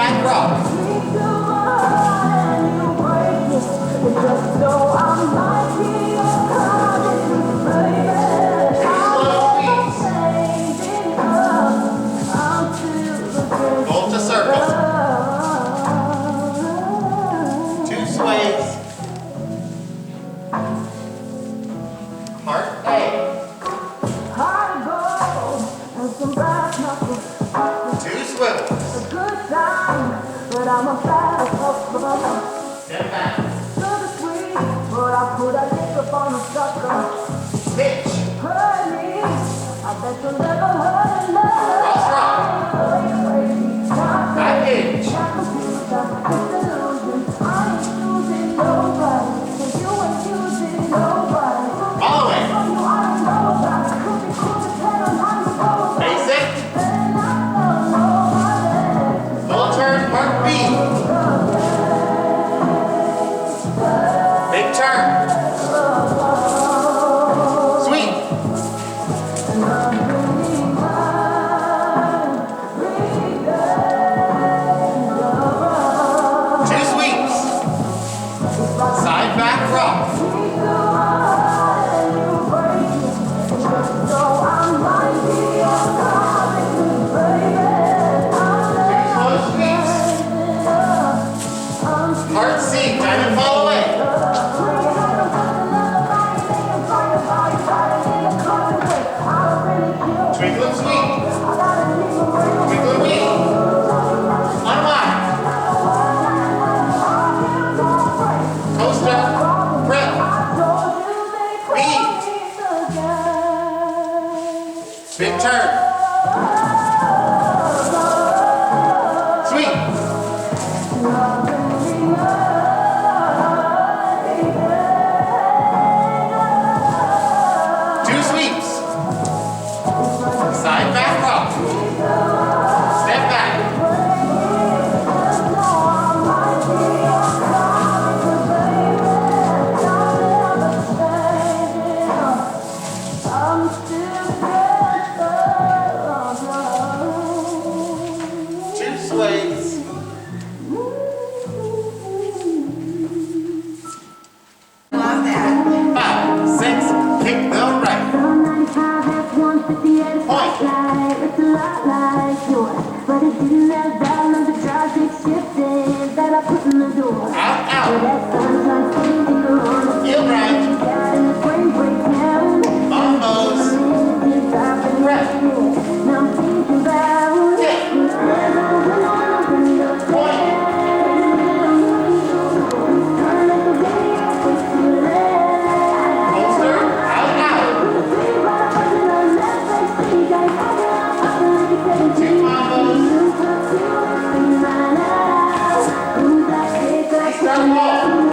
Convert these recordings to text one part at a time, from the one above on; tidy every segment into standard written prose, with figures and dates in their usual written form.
back rock. Volta circle. 2 sways. Part A. 2 swivels. Step back. Pitch. Cross rock. Back hinge. Following. Basic. Full turn part B. Big turn. Sweep. Two sweeps. Side back rock. Part C, diamond fall away. Twinkle and sweep. Twinkle and weave. Unwind. Coaster. Prep. Weave. Big turn. Sweep. Two sweeps. Side back rock. Step back. Two sways. Love that. 5, 6, kick the right. Point. Out, out. Heel grind. Bombos. Prep. Kick. Point. Coaster. Out, out. Two combos. Start wall.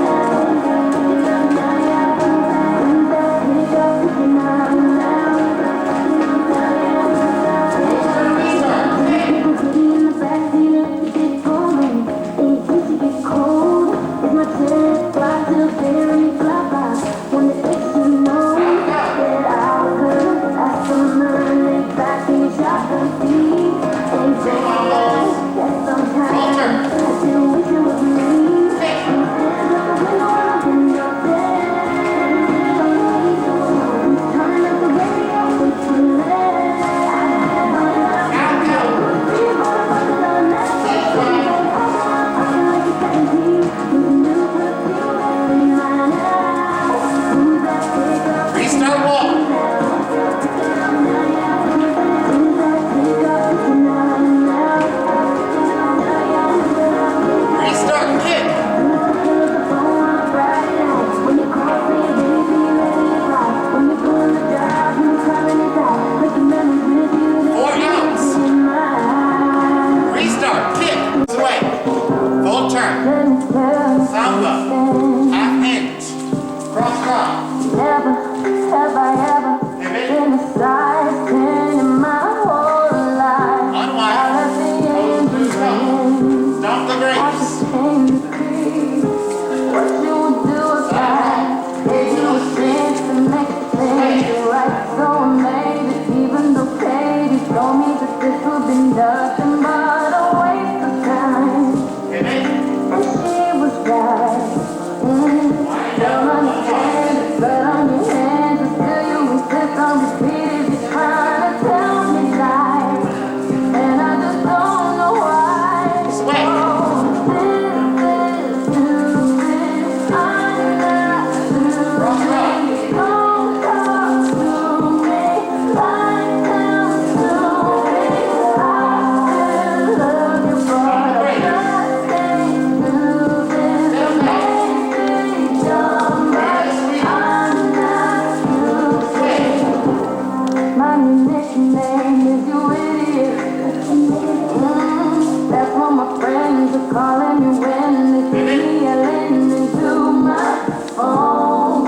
calling you when they see yelling into my phone.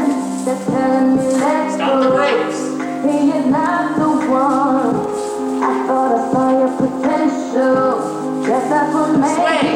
They're telling me let's Stop the go. brakes. He is not the one. I thought I saw your potential. Guess that's what made Sway.